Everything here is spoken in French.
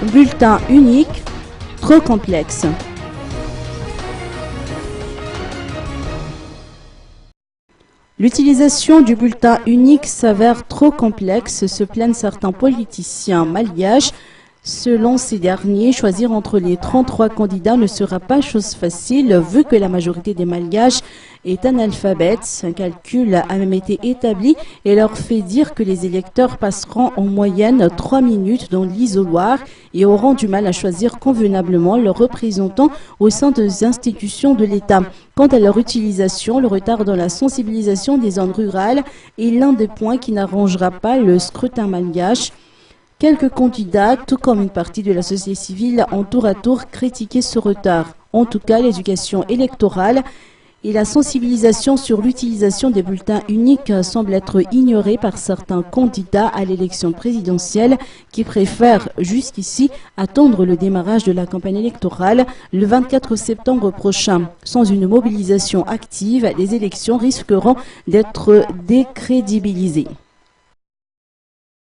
Bulletin unique, trop complexe. L'utilisation du bulletin unique s'avère trop complexe, se plaignent certains politiciens malgaches. Selon ces derniers, choisir entre les 33 candidats ne sera pas chose facile vu que la majorité des Malgaches est analphabète. Un calcul a même été établi et leur fait dire que les électeurs passeront en moyenne 3 minutes dans l'isoloir et auront du mal à choisir convenablement leurs représentants au sein des institutions de l'État. Quant à leur utilisation, le retard dans la sensibilisation des zones rurales est l'un des points qui n'arrangera pas le scrutin malgache. Quelques candidats, tout comme une partie de la société civile, ont tour à tour critiqué ce retard. En tout cas, l'éducation électorale et la sensibilisation sur l'utilisation des bulletins uniques semblent être ignorées par certains candidats à l'élection présidentielle qui préfèrent jusqu'ici attendre le démarrage de la campagne électorale le 24 septembre prochain. Sans une mobilisation active, les élections risqueront d'être décrédibilisées.